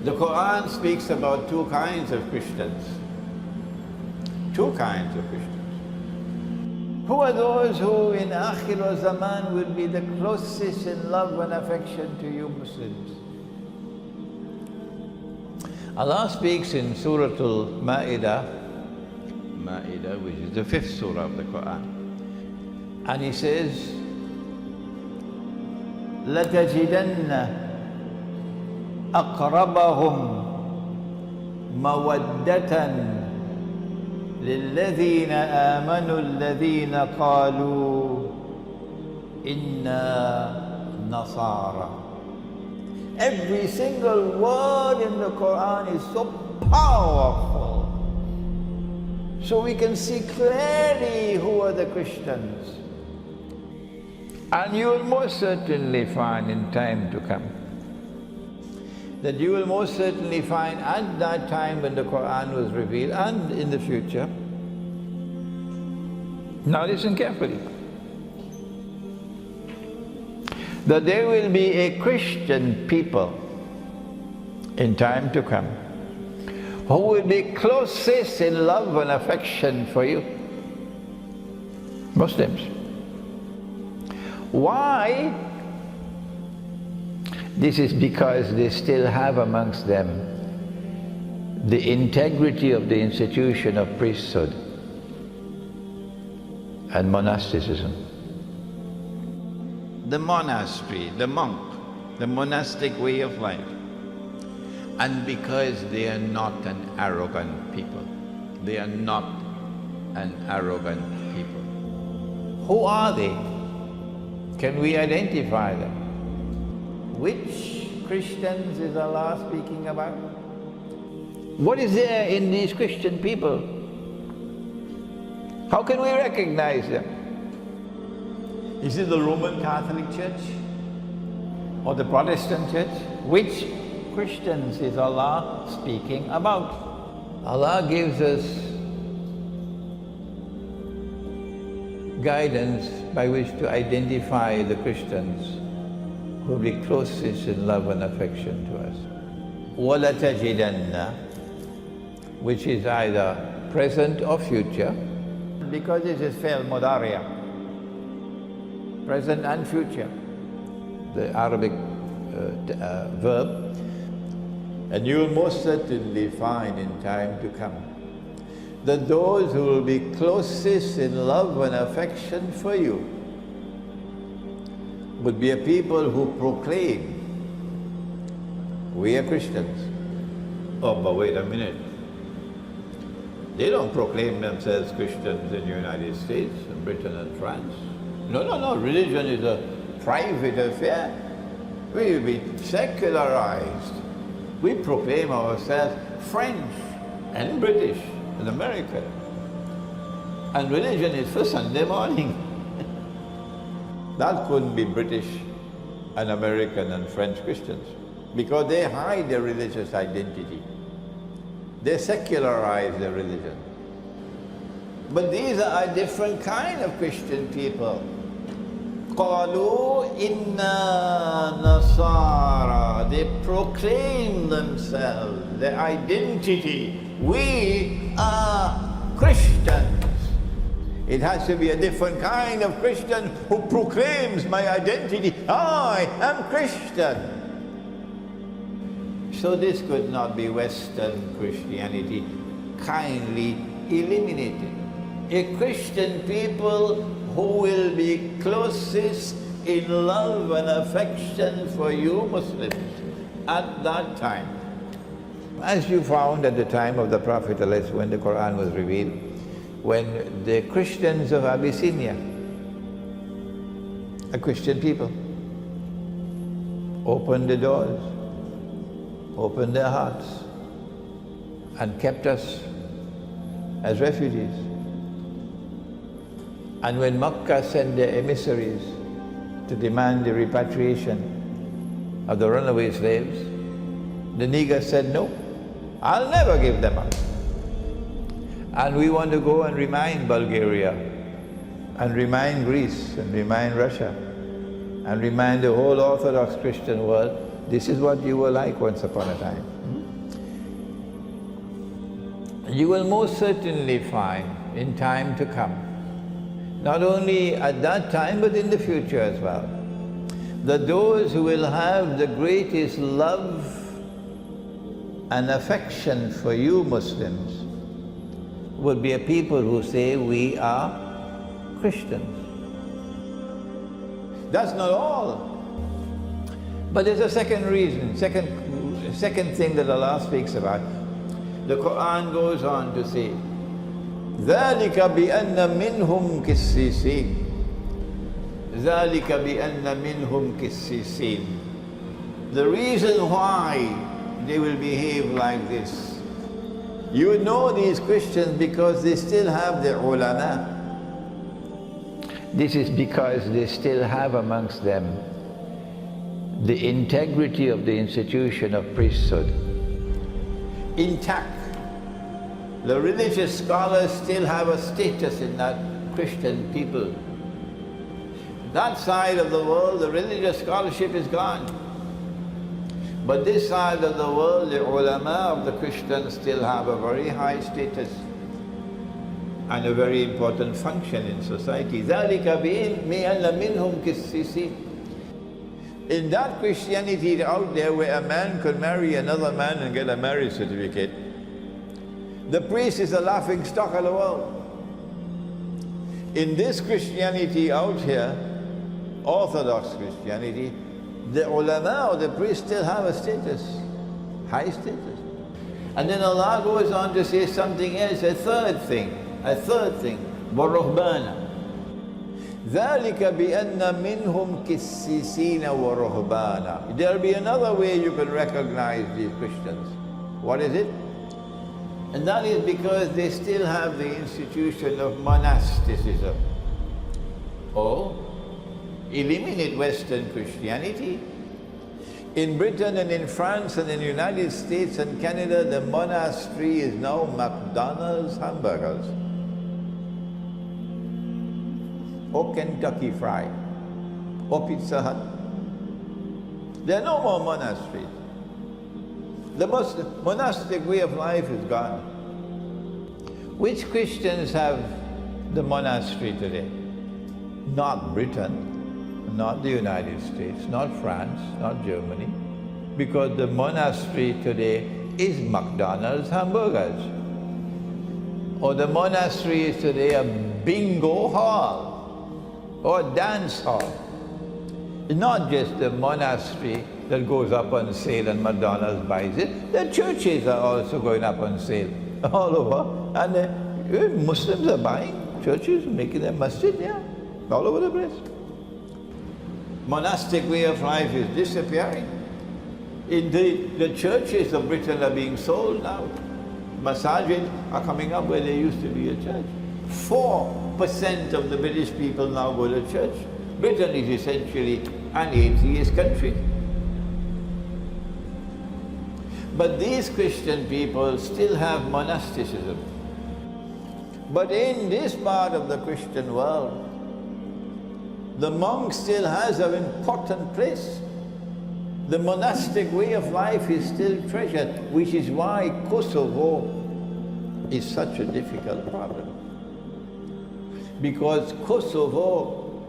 The Quran speaks about two kinds of Christians. Two kinds of Christians. Who are those who in Akhir Zaman will be the closest in love and affection to you Muslims? Allah speaks in Surah Al-Ma'idah, which is the 5th surah of the Quran. And He says, لَتَجِدَنَّ أَقْرَبَهُمْ مَوَدَّةً لِلَّذِينَ آمَنُوا الَّذِينَ قَالُوا إِنَّا نَصَارَى. Every single word in the Quran is so powerful. So we can see clearly who are the Christians. And you will most certainly find in time to come that you will most certainly find at that time when the Quran was revealed and in the future. Now listen carefully. That there will be a Christian people in time to come who will be closest in love and affection for you, Muslims. Why? This is because they still have amongst them the integrity of the institution of priesthood and monasticism. The monastery, the monk, the monastic way of life. And because they are not an arrogant people. They are not an arrogant people. Who are they? Can we identify them? Which Christians is Allah speaking about? What is there in these Christian people? How can we recognize them? Is it the Roman Catholic Church or the Protestant Church? Which Christians is Allah speaking about? Allah gives us guidance by which to identify the Christians who will be closest in love and affection to us. وَلَتَجِدَنَّ, which is either present or future, because this is fi'l mudariya, present and future, the Arabic verb. And you will most certainly find in time to come that those who will be closest in love and affection for you would be a people who proclaim, we are Christians. Oh, but wait a minute. They don't proclaim themselves Christians in the United States, and Britain and France. No. Religion is a private affair. We've been secularized. We proclaim ourselves French and British and American. And religion is for Sunday morning. That couldn't be British and American and French Christians because they hide their religious identity. They secularize their religion. But these are a different kind of Christian people. قَالُوا إِنَّا نَصَارَى. They proclaim themselves, their identity. We are Christians. It has to be a different kind of Christian who proclaims my identity. I am Christian. So this could not be Western Christianity. Kindly eliminate it. A Christian people who will be closest in love and affection for you Muslims at that time. As you found at the time of the Prophet when the Quran was revealed, when the Christians of Abyssinia, a Christian people, opened the doors, opened their hearts, and kept us as refugees. And when Makkah sent their emissaries to demand the repatriation of the runaway slaves, the Negus said, no, I'll never give them up. And we want to go and remind Bulgaria, and remind Greece, and remind Russia, and remind the whole Orthodox Christian world, this is what you were like once upon a time. you will most certainly find in time to come, not only at that time but in the future as well, that those who will have the greatest love and affection for you Muslims would be a people who say we are Christians. That's not all. But there's a second reason, second thing that Allah speaks about. The Quran goes on to say, ذَلِكَ بِأَنَّ مِنْهُمْ كِسِّسِينَ ذَلِكَ بِأَنَّ مِنْهُمْ كِسِّسِينَ. The reason why they will behave like this, you know these Christians because they still have the ulama. This is because they still have amongst them the integrity of the institution of priesthood intact. The religious scholars still have a status in that Christian people. That side of the world, the religious scholarship is gone. But this side of the world, the ulama of the Christians still have a very high status and a very important function in society. ذَلِكَ بِأَنَّ مِنْهُمْ كِسِّسِينَ. In that Christianity out there where a man could marry another man and get a marriage certificate, the priest is a laughing stock of the world. In this Christianity out here, Orthodox Christianity, the ulama or the priest still have a status, high status. And then Allah goes on to say something else, a third thing, وَالرُّهْبَانَ ذَلِكَ بِأَنَّ مِنْهُمْ كِسِّسِينَ وَرُهْبَانَ. There'll be another way you can recognize these Christians. What is it? And that is because they still have the institution of monasticism. Oh, eliminate Western Christianity. In Britain and in France and in the United States and Canada, the monastery is now McDonald's hamburgers, or Kentucky Fried, or Pizza Hut. There are no more monasteries. The monastic way of life is gone. Which Christians have the monastery today? Not Britain, not the United States, not France, not Germany, because the monastery today is McDonald's hamburgers. Or the monastery is today a bingo hall or a dance hall. It's not just the monastery that goes up on sale and McDonald's buys it. The churches are also going up on sale all over. And Muslims are buying churches, making them masjid, yeah, all over the place. Monastic way of life is disappearing. Indeed, the churches of Britain are being sold now. Masajid are coming up where there used to be a church. 4% of the British people now go to church. Britain is essentially an atheist country. But these Christian people still have monasticism. But in this part of the Christian world, the monk still has an important place. The monastic way of life is still treasured, which is why Kosovo is such a difficult problem. Because Kosovo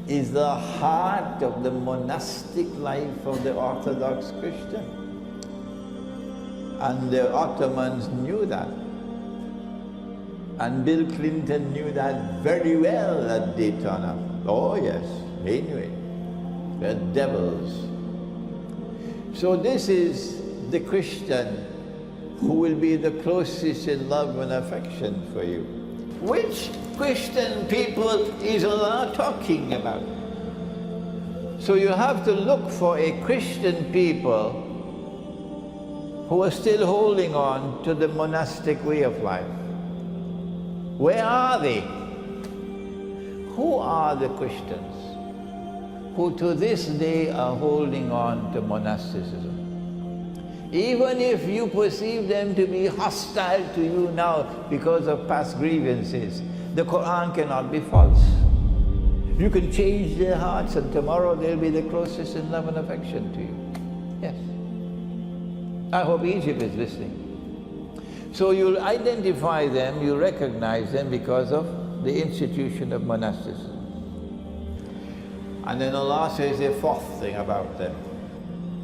is the heart of the monastic life of the Orthodox Christian. And the Ottomans knew that. And Bill Clinton knew that very well at Daytona. Oh yes, he knew it. They're devils. So this is the Christian who will be the closest in love and affection for you. Which Christian people is Allah talking about? So you have to look for a Christian people who are still holding on to the monastic way of life. Where are they? Who are the Christians who to this day are holding on to monasticism? Even if you perceive them to be hostile to you now because of past grievances, the Quran cannot be false. You can change their hearts and tomorrow they'll be the closest in love and affection to you. Yes. I hope Egypt is listening. So you'll identify them, you recognize them because of the institution of monasticism. And then Allah says a fourth thing about them.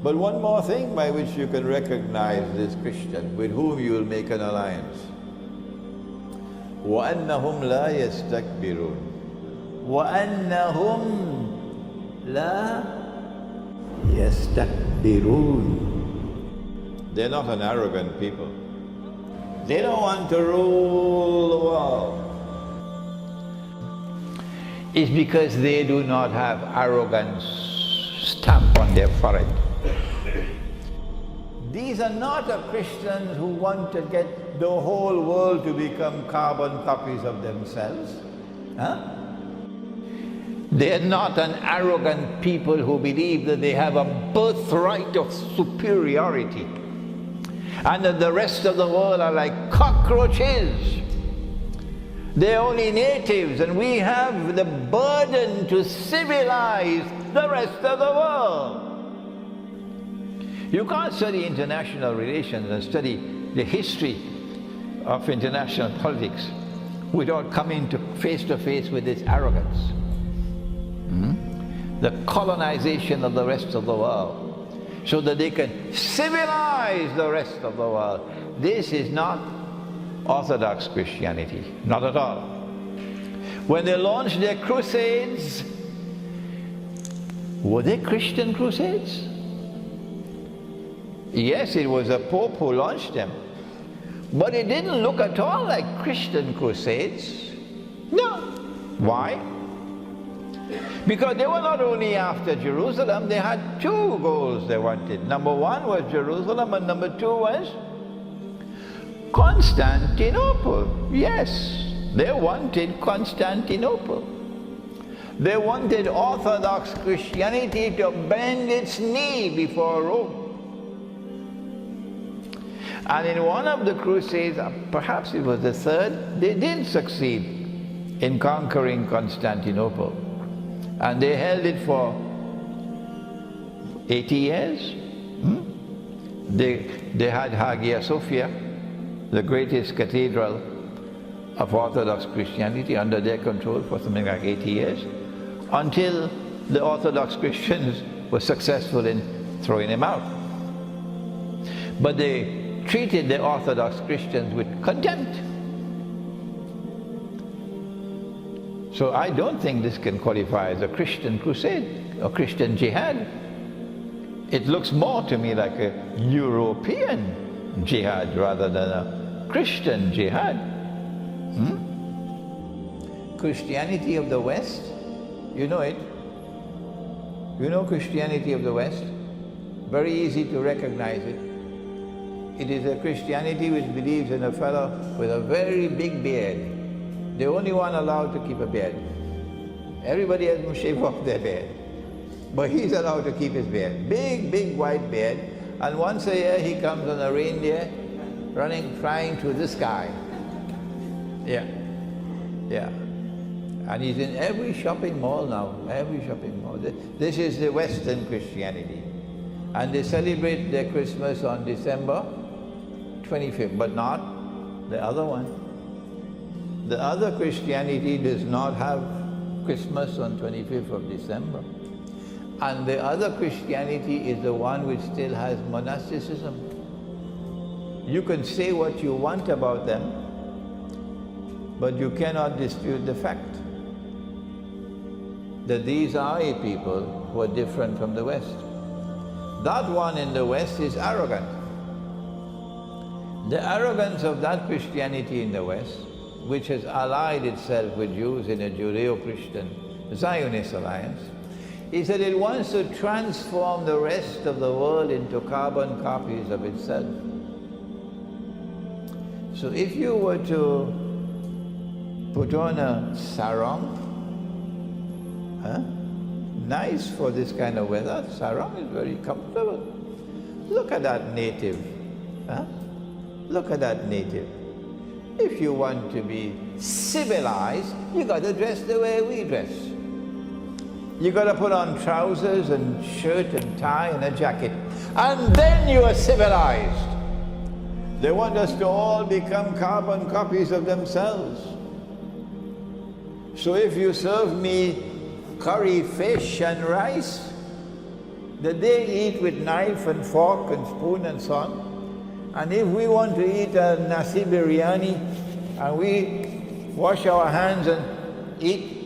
But one more thing by which you can recognize this Christian with whom you will make an alliance. وَأَنَّهُمْ لَا يَسْتَكْبِرُونَ وَأَنَّهُمْ لَا يَسْتَكْبِرُونَ. They're not an arrogant people. They don't want to rule the world. It's because they do not have arrogance stamped on their forehead. These are not Christians who want to get the whole world to become carbon copies of themselves. Huh? They're not an arrogant people who believe that they have a birthright of superiority and that the rest of the world are like cockroaches. They're only natives, and we have the burden to civilize the rest of the world. You can't study international relations and study the history of international politics without coming to face with this arrogance. The colonization of the rest of the world so that they can civilize the rest of the world. This is not Orthodox Christianity, not at all. When they launched their crusades, were they Christian crusades? Yes, it was a pope who launched them, but it didn't look at all like Christian crusades. No. Why? Because they were not only after Jerusalem, they had two goals they wanted. Number one was Jerusalem, and number two was Constantinople. Yes, they wanted Constantinople. They wanted Orthodox Christianity to bend its knee before Rome. And in one of the crusades, perhaps it was the third, they did succeed in conquering Constantinople. And they held it for 80 years. They had Hagia Sophia, the greatest cathedral of Orthodox Christianity, under their control for something like 80 years, until the Orthodox Christians were successful in throwing them out. But they treated the Orthodox Christians with contempt. So I don't think this can qualify as a Christian crusade or Christian jihad. It looks more to me like a European jihad rather than a Christian jihad. Christianity of the West, you know it. You know Christianity of the West? Very easy to recognize it. It is a Christianity which believes in a fellow with a very big beard. The only one allowed to keep a beard. Everybody else must shave off their beard. But he's allowed to keep his beard. Big, big white beard. And once a year he comes on a reindeer flying through the sky. Yeah. And he's in every shopping mall now, every shopping mall. This is the Western Christianity. And they celebrate their Christmas on December 25th, but not the other one. The other Christianity does not have Christmas on 25th of December. And the other Christianity is the one which still has monasticism. You can say what you want about them, but you cannot dispute the fact that these are a people who are different from the West. That one in the West is arrogant. The arrogance of that Christianity in the West, which has allied itself with Jews in a Judeo-Christian Zionist alliance, is that it wants to transform the rest of the world into carbon copies of itself. So if you were to put on a sarong, nice for this kind of weather, sarong is very comfortable. Look at that native. Look at that native. If you want to be civilized, you got to dress the way we dress. You got to put on trousers and shirt and tie and a jacket, and then you are civilized. They want us to all become carbon copies of themselves. So if you serve me curry fish and rice that they eat with knife and fork and spoon and so on, and if we want to eat a nasi biryani and we wash our hands and eat,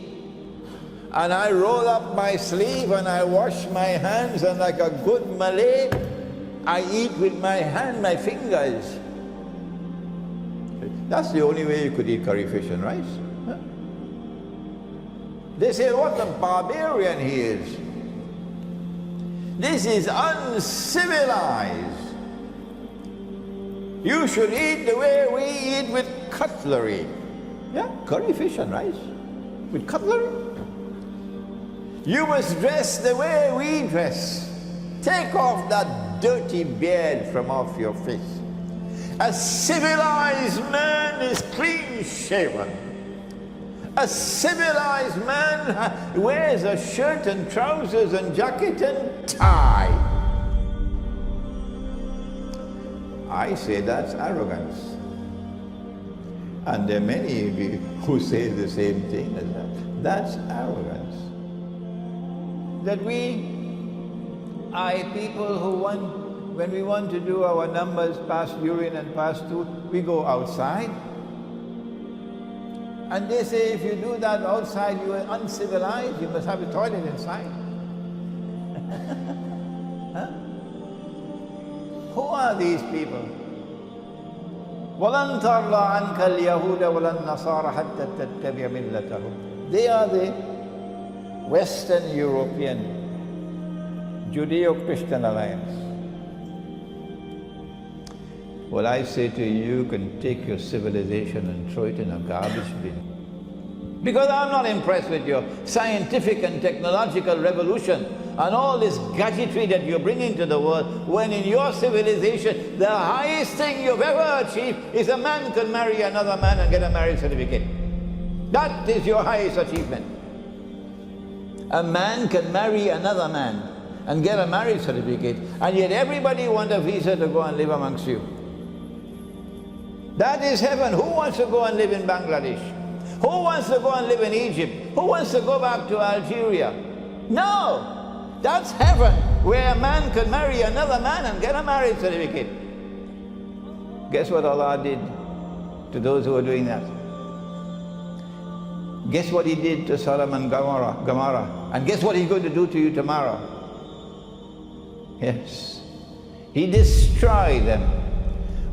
and I roll up my sleeve and I wash my hands, and like a good Malay, I eat with my hand, my fingers. That's the only way you could eat curry fish and rice. Huh? They say, what a barbarian he is. This is uncivilized. You should eat the way we eat, with cutlery. Yeah, curry fish and rice with cutlery. You must dress the way we dress. Take off that dirty beard from off your face. A civilized man is clean shaven. A civilized man wears a shirt and trousers and jacket and tie. I say that's arrogance. And there are many of you who say the same thing as that. That's arrogance. That people who when we want to do our numbers past urine and past stool, we go outside. And they say if you do that outside, you are uncivilized, you must have a toilet inside. Huh? Who are these people? وَلَن تَرْضَى عَنْكَ الْيَهُودَ وَلَا النَّصَارَى حَتَّى تَتَّبِعَ مِلَّتَهُمْ. They are the Western European Judeo-Christian alliance. Well, I say to you, you can take your civilization and throw it in a garbage bin. Because I'm not impressed with your scientific and technological revolution and all this gadgetry that you're bringing to the world, when in your civilization, the highest thing you've ever achieved is a man can marry another man and get a marriage certificate. That is your highest achievement. A man can marry another man and get a marriage certificate, and yet everybody wants a visa to go and live amongst you. That is heaven. Who wants to go and live in Bangladesh? Who wants to go and live in Egypt? Who wants to go back to Algeria? No! That's heaven, where a man can marry another man and get a marriage certificate. Guess what Allah did to those who were doing that? Guess what He did to Sodom and Gomorrah? And guess what He's going to do to you tomorrow? Yes. He destroyed them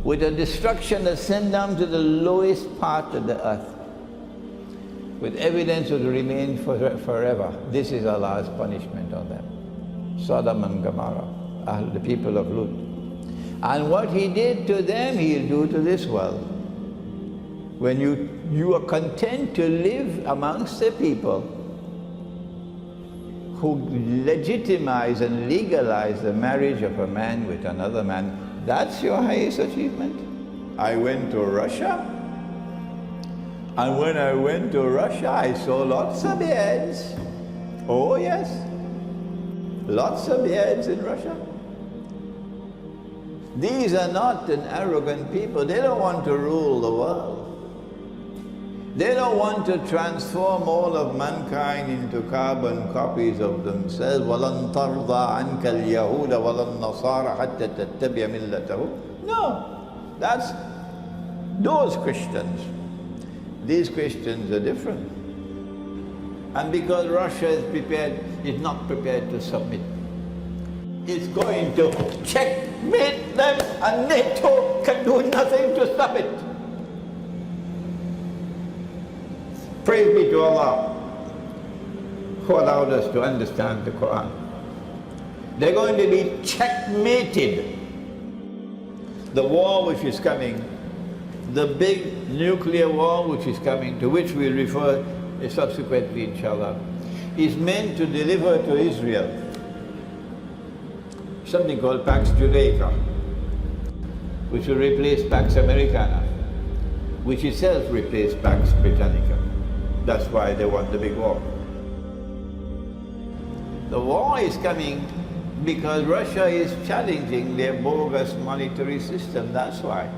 with a destruction that sent them to the lowest part of the earth, with evidence of the remain forever. This is Allah's punishment on them. Sodom and Gomorrah, the people of Lut. And what He did to them, He'll do to this world. When you are content to live amongst the people who legitimize and legalize the marriage of a man with another man, that's your highest achievement. I went to Russia, and when I went to Russia, I saw lots of beards. Oh yes, lots of beards in Russia. These are not an arrogant people. They don't want to rule the world. They don't want to transform all of mankind into carbon copies of themselves. وَلَن تَرْضَى عَنْكَ الْيَهُودَ وَلَا النَّصَارَى حَتَّى تَتَّبِعَ مِلَّتَهُمْ. No, that's those Christians. These Christians are different. And because Russia is not prepared to submit, it's going to checkmate them, and NATO can do nothing to stop it. Praise be to Allah, who allowed us to understand the Quran. They're going to be checkmated. The war which is coming, the big nuclear war which is coming, to which we'll refer subsequently, inshallah, is meant to deliver to Israel something called Pax Judaica, which will replace Pax Americana, which itself replaced Pax Britannica. That's why they want the big war. The war is coming because Russia is challenging their bogus monetary system, that's why.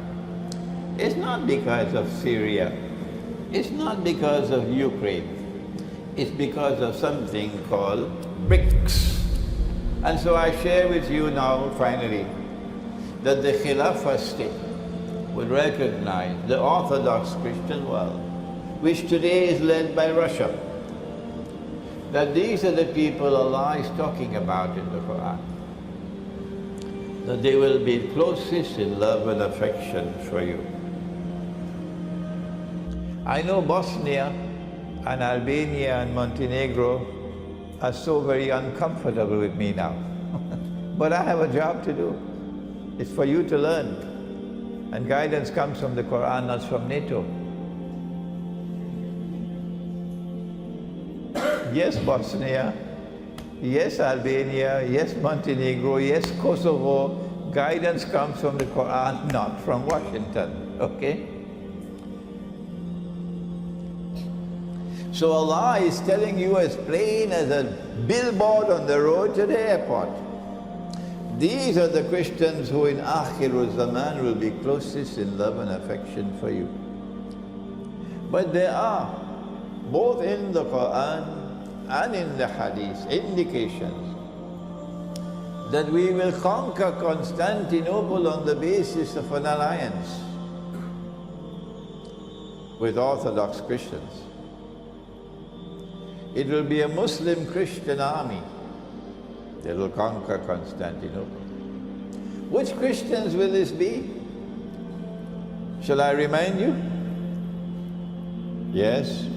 It's not because of Syria. It's not because of Ukraine. It's because of something called BRICS. And so I share with you now, finally, that the Khilafah state would recognize the Orthodox Christian world, which today is led by Russia, that these are the people Allah is talking about in the Quran, that they will be closest in love and affection for you. I know Bosnia and Albania and Montenegro are so very uncomfortable with me now. But I have a job to do. It's for you to learn. And guidance comes from the Quran, not from NATO. Yes, Bosnia. Yes, Albania. Yes, Montenegro. Yes, Kosovo. Guidance comes from the Quran, not from Washington. Okay? So Allah is telling you as plain as a billboard on the road to the airport. These are the Christians who in Akhirul Zaman will be closest in love and affection for you. But there are, both in the Quran and in the Hadith, indications that we will conquer Constantinople on the basis of an alliance with Orthodox Christians. It will be a Muslim Christian army that will conquer Constantinople. Which Christians will this be? Shall I remind you? Yes.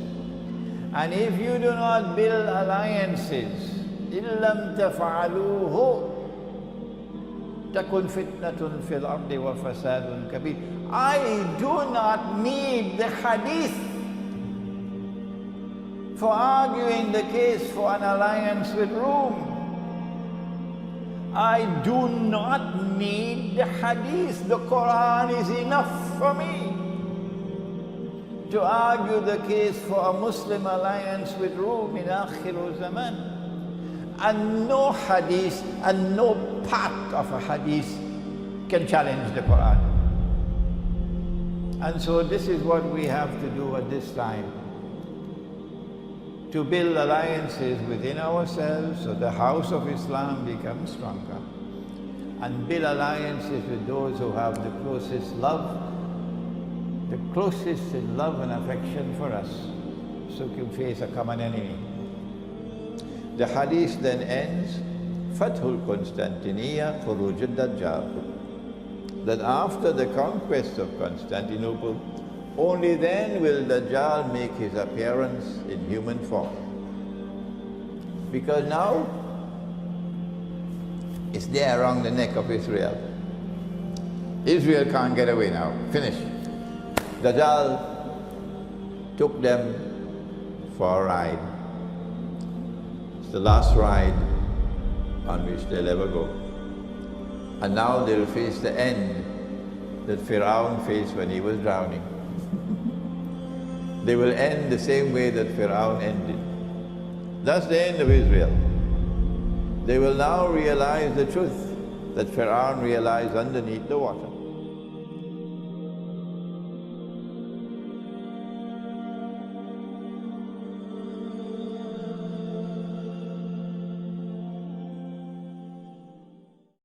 And if you do not build alliances, إِن لَمْ تَفْعَلُوهُ تَكُنْ فِتْنَةٌ فِي الْأَرْضِ وَفَسَادٌ كَبِيرٌ. I do not need the hadith for arguing the case for an alliance with Rome. I do not need the hadith. The Quran is enough for me to argue the case for a Muslim alliance with Rome in Akhirul Zaman. And no hadith and no part of a hadith can challenge the Quran. And so this is what we have to do at this time, to build alliances within ourselves so the house of Islam becomes stronger, and build alliances with those who have the closest love, the closest in love and affection for us, so we can face a common enemy. The hadith then ends, Fathul Constantiniya Khuruj ad-Dajjal, that after the conquest of Constantinople, only then will Dajjal make his appearance in human form. Because now, it's there around the neck of Israel. Israel can't get away now, finished. Dajjal took them for a ride. It's the last ride on which they'll ever go. And now they'll face the end that Pharaoh faced when he was drowning. They will end the same way that Pharaoh ended. That's the end of Israel. They will now realize the truth that Pharaoh realized underneath the water.